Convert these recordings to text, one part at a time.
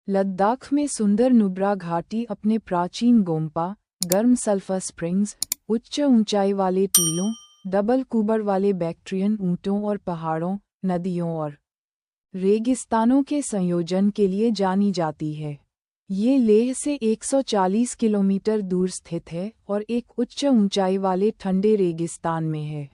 लद्दाख में सुंदर नुब्रा घाटी अपने प्राचीन गोम्पा, गर्म सल्फर स्प्रिंग्स, उच्च ऊंचाई वाले टीलों, डबल कुबर वाले बैक्ट्रियन ऊंटों और पहाड़ों, नदियों और रेगिस्तानों के संयोजन के लिए जानी जाती है। ये लेह से 140 किलोमीटर दूर स्थित है और एक उच्च ऊंचाई वाले ठंडे रेगिस्तान में है।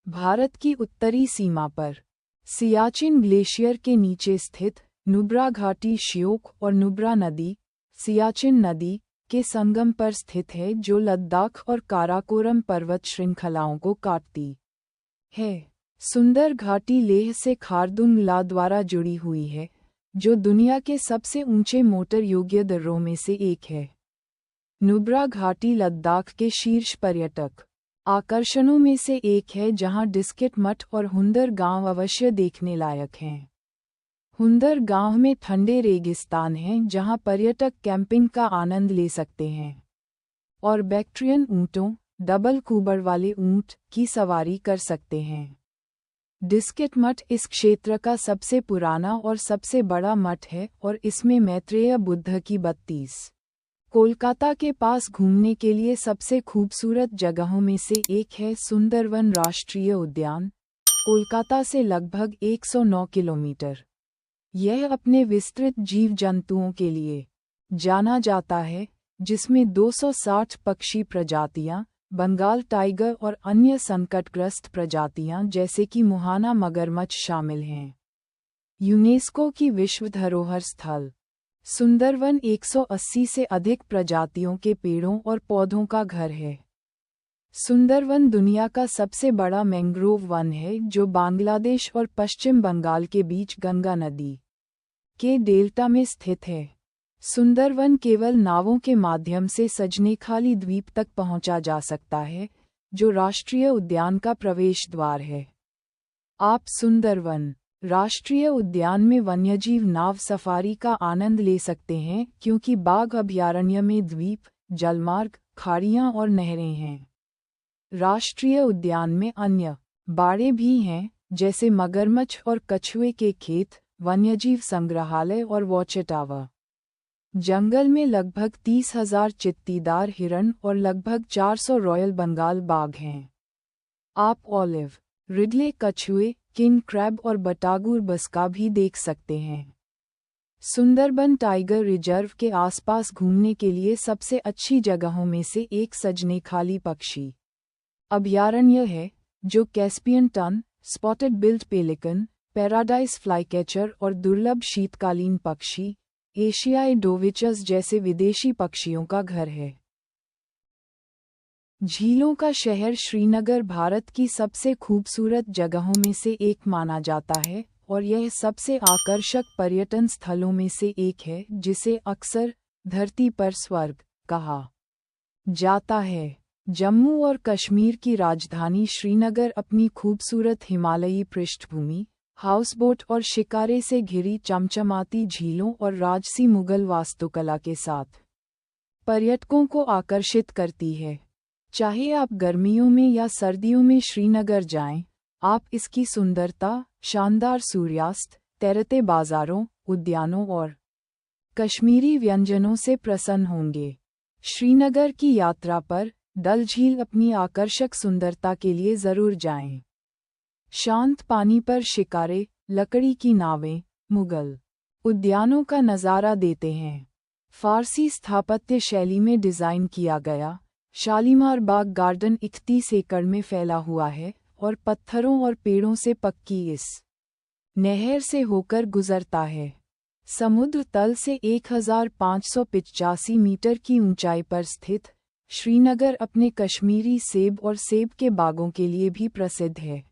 भारत की उत्तरी सीमा पर सियाचिन ग्लेशियर के नीचे स्थित नुब्रा घाटी श्योक और नुब्रा नदी, सियाचिन नदी के संगम पर स्थित है, जो लद्दाख और काराकोरम पर्वत श्रृंखलाओं को काटती है। सुंदर घाटी लेह से खारदुंग ला द्वारा जुड़ी हुई है, जो दुनिया के सबसे ऊंचे मोटर योग्य दर्रों में से एक है। नुब्रा घाटी लद्दाख के शीर्ष पर्यटक आकर्षणों में से एक है, जहां डिस्किट मठ और हुंदर गांव अवश्य देखने लायक हैं। हुंदर गांव में ठंडे रेगिस्तान हैं, जहां पर्यटक कैंपिंग का आनंद ले सकते हैं और बैक्ट्रियन ऊंटों, डबल कुबर वाले ऊंट की सवारी कर सकते हैं। डिस्किट मठ इस क्षेत्र का सबसे पुराना और सबसे बड़ा मठ है और इसमें मैत्रेय बुद्ध की 32 कोलकाता के पास घूमने के लिए सबसे खूबसूरत जगहों में से एक है सुंदरवन राष्ट्रीय उद्यान, कोलकाता से लगभग 109 किलोमीटर। यह अपने विस्तृत जीव जंतुओं के लिए जाना जाता है, जिसमें 260 पक्षी प्रजातियां, बंगाल टाइगर और अन्य संकटग्रस्त प्रजातियां जैसे कि मुहाना मगरमच्छ शामिल हैं। यूनेस्को की विश्व धरोहर स्थल सुंदरवन 180 से अधिक प्रजातियों के पेड़ों और पौधों का घर है। सुंदरवन दुनिया का सबसे बड़ा मैंग्रोव वन है, जो बांग्लादेश और पश्चिम बंगाल के बीच गंगा नदी के डेल्टा में स्थित है। सुंदरवन केवल नावों के माध्यम से सजनेखाली द्वीप तक पहुंचा जा सकता है, जो राष्ट्रीय उद्यान का प्रवेश द्वार है। आप सुंदरवन राष्ट्रीय उद्यान में वन्यजीव नाव सफारी का आनंद ले सकते हैं, क्योंकि बाघ अभयारण्य में द्वीप, जलमार्ग, खाड़ियां और नहरें हैं। राष्ट्रीय उद्यान में अन्य बाड़े भी हैं, जैसे मगरमच्छ और कछुए के खेत, वन्यजीव संग्रहालय और वॉच टावर। जंगल में लगभग 30,000 चित्तीदार हिरण और लगभग 400 रॉयल बंगाल बाघ हैं। आप ऑलिव रिडले कछुए, किंग क्रैब और बटागुर बसका भी देख सकते हैं। सुंदरबन टाइगर रिजर्व के आसपास घूमने के लिए सबसे अच्छी जगहों में से एक सजनेखाली पक्षी अभयारण्य है, जो Caspian tern, spotted billed pelican, paradise flycatcher और दुर्लभ शीतकालीन पक्षी एशियाई डोविचस जैसे विदेशी पक्षियों का घर है। झीलों का शहर श्रीनगर भारत की सबसे खूबसूरत जगहों में से एक माना जाता है और यह सबसे आकर्षक पर्यटन स्थलों में से एक है, जिसे अक्सर धरती पर स्वर्ग कहा जाता है। जम्मू और कश्मीर की राजधानी श्रीनगर अपनी खूबसूरत हिमालयी पृष्ठभूमि, हाउसबोट और शिकारे से घिरी चमचमाती झीलों और राजसी मुगल वास्तुकला के साथ पर्यटकों को आकर्षित करती है। चाहे आप गर्मियों में या सर्दियों में श्रीनगर जाएं, आप इसकी सुंदरता, शानदार सूर्यास्त, तैरते बाजारों, उद्यानों और कश्मीरी व्यंजनों से प्रसन्न होंगे। श्रीनगर की यात्रा पर डल झील अपनी आकर्षक सुंदरता के लिए जरूर जाएं। शांत पानी पर शिकारे, लकड़ी की नावें, मुगल उद्यानों का नज़ारा देते हैं। फारसी स्थापत्य शैली में डिज़ाइन किया गया शालीमार बाग गार्डन 31 एकड़ में फैला हुआ है और पत्थरों और पेड़ों से पक्की इस नहर से होकर गुजरता है। समुद्र तल से 1585 मीटर की ऊंचाई पर स्थित श्रीनगर अपने कश्मीरी सेब और सेब के बागों के लिए भी प्रसिद्ध है।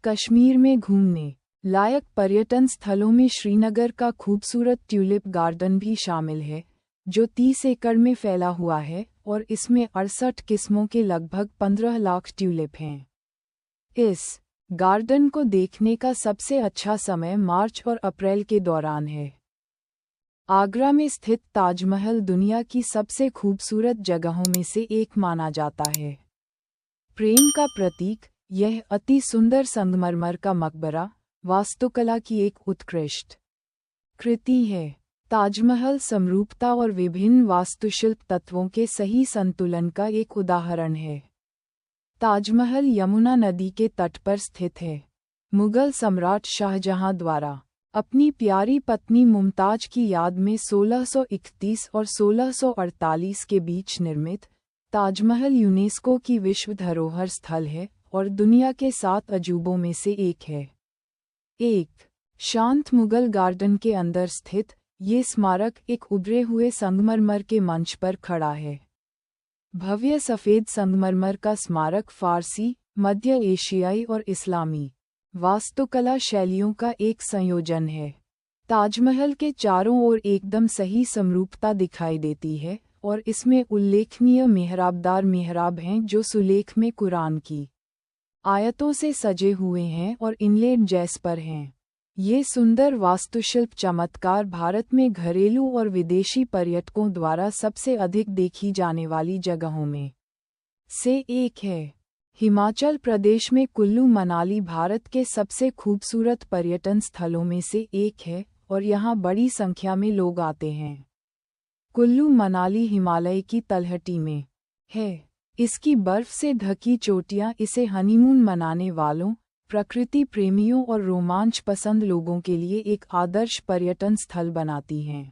कश्मीर में घूमने लायक पर्यटन स्थलों में श्रीनगर का खूबसूरत ट्यूलिप गार्डन भी शामिल है, जो 30 एकड़ में फैला हुआ है और इसमें 68 किस्मों के लगभग 15 लाख ट्यूलिप हैं। इस गार्डन को देखने का सबसे अच्छा समय मार्च और अप्रैल के दौरान है। आगरा में स्थित ताजमहल दुनिया की सबसे खूबसूरत जगहों में से एक माना जाता है। प्रेम का प्रतीक, यह अति सुंदर संगमरमर का मकबरा वास्तुकला की एक उत्कृष्ट कृति है। ताजमहल समरूपता और विभिन्न वास्तुशिल्प तत्वों के सही संतुलन का एक उदाहरण है। ताजमहल यमुना नदी के तट पर स्थित है। मुगल सम्राट शाहजहां द्वारा अपनी प्यारी पत्नी मुमताज की याद में 1631 और 1648 के बीच निर्मित ताजमहल यूनेस्को की विश्व धरोहर स्थल है और दुनिया के 7 अजूबों में से एक है। एक शांत मुगल गार्डन के अंदर स्थित ये स्मारक एक उभरे हुए संगमरमर के मंच पर खड़ा है। भव्य सफ़ेद संगमरमर का स्मारक फ़ारसी, मध्य एशियाई और इस्लामी वास्तुकला शैलियों का एक संयोजन है। ताजमहल के चारों ओर एकदम सही समरूपता दिखाई देती है और इसमें उल्लेखनीय मेहराबदार मेहराब हैं जो सुलेख में कुरान की आयतों से सजे हुए हैं और इनलेट जैस्पर हैं। ये सुंदर वास्तुशिल्प चमत्कार भारत में घरेलू और विदेशी पर्यटकों द्वारा सबसे अधिक देखी जाने वाली जगहों में से एक है। हिमाचल प्रदेश में कुल्लू मनाली भारत के सबसे खूबसूरत पर्यटन स्थलों में से एक है और यहाँ बड़ी संख्या में लोग आते हैं। कुल्लू मनाली हिमालय की तलहटी में है। इसकी बर्फ से ढकी चोटियाँ इसे हनीमून मनाने वालों, प्रकृति प्रेमियों और रोमांच पसंद लोगों के लिए एक आदर्श पर्यटन स्थल बनाती हैं।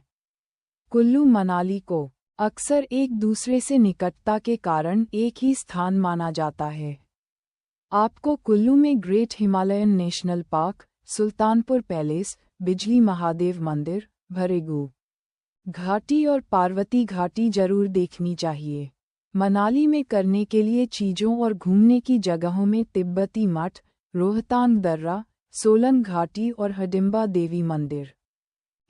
कुल्लू मनाली को अक्सर एक दूसरे से निकटता के कारण एक ही स्थान माना जाता है। आपको कुल्लू में great Himalayan national park, Sultanpur palace, बिजली महादेव मंदिर, भरेगू घाटी और पार्वती घाटी जरूर देखनी चाहिए। मनाली में करने के लिए चीज़ों और घूमने की जगहों में तिब्बती मठ, रोहतांग दर्रा, सोलन घाटी और हडिम्बा देवी मंदिर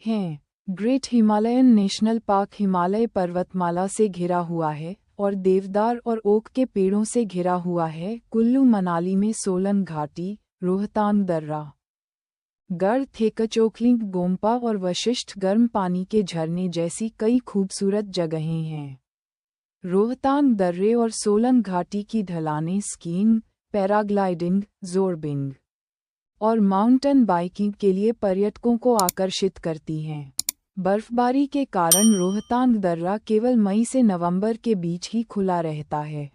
हैं। Great Himalayan national park Himalaya पर्वतमाला से घिरा हुआ है और देवदार और ओक के पेड़ों से घिरा हुआ है। कुल्लू मनाली में सोलन घाटी, रोहतांग दर्रा, गढ़ थेकचोखलिंग गोम्पा और वशिष्ठ गर्म पानी के झरने जैसी कई खूबसूरत जगहें हैं। रोहतांग दर्रे और सोलन घाटी की ढलानें स्कीइंग, पैराग्लाइडिंग, ज़ोरबिंग और माउंटेन बाइकिंग के लिए पर्यटकों को आकर्षित करती हैं। बर्फबारी के कारण रोहतांग दर्रा केवल मई से नवंबर के बीच ही खुला रहता है।